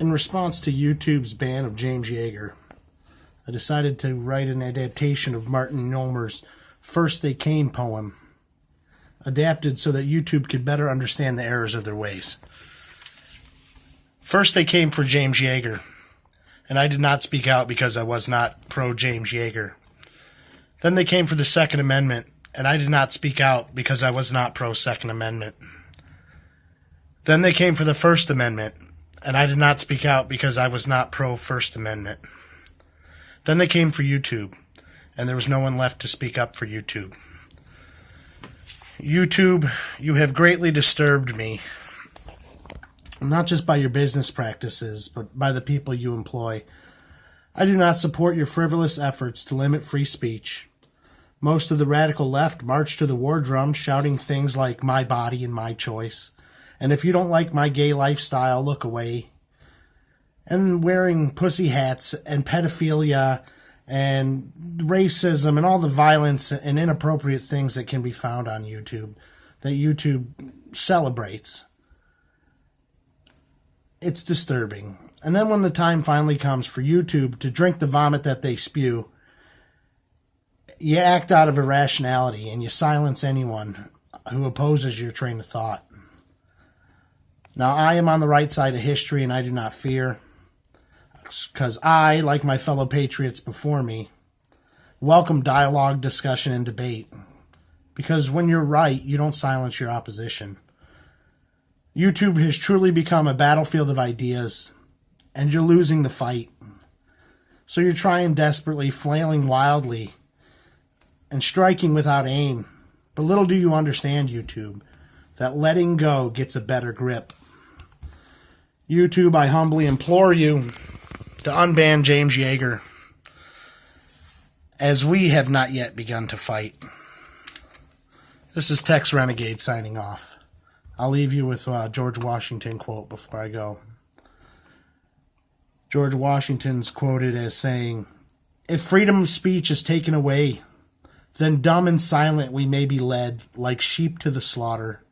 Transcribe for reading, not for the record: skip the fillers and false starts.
In response to YouTube's ban of James Yeager, I decided to write an adaptation of Martin Nomer's First They Came poem, adapted so that YouTube could better understand the errors of their ways. First they came for James Yeager, and I did not speak out because I was not pro-James Yeager. Then they came for the Second Amendment, and I did not speak out because I was not pro-Second Amendment. Then they came for the First Amendment, and I did not speak out because I was not pro-First Amendment. Then they came for YouTube, and there was no one left to speak up for YouTube. YouTube, you have greatly disturbed me, not just by your business practices, but by the people you employ. I do not support your frivolous efforts to limit free speech. Most of the radical left march to the war drum shouting things like "my body and my choice," and "if you don't like my gay lifestyle, look away," and wearing pussy hats and pedophilia and racism and all the violence and inappropriate things that can be found on YouTube that YouTube celebrates. It's disturbing. And then when the time finally comes for YouTube to drink the vomit that they spew, you act out of irrationality and you silence anyone who opposes your train of thought. Now, I am on the right side of history and I do not fear, because I, like my fellow patriots before me, welcome dialogue, discussion, and debate. Because when you're right, you don't silence your opposition. YouTube has truly become a battlefield of ideas, and you're losing the fight. So you're trying desperately, flailing wildly, and striking without aim. But little do you understand, YouTube, that letting go gets a better grip. YouTube, I humbly implore you to unban James Yeager, as we have not yet begun to fight. This is Tex Renegade signing off. I'll leave you with a George Washington quote before I go. George Washington's quoted as saying, "If freedom of speech is taken away, then dumb and silent we may be led, like sheep to the slaughter.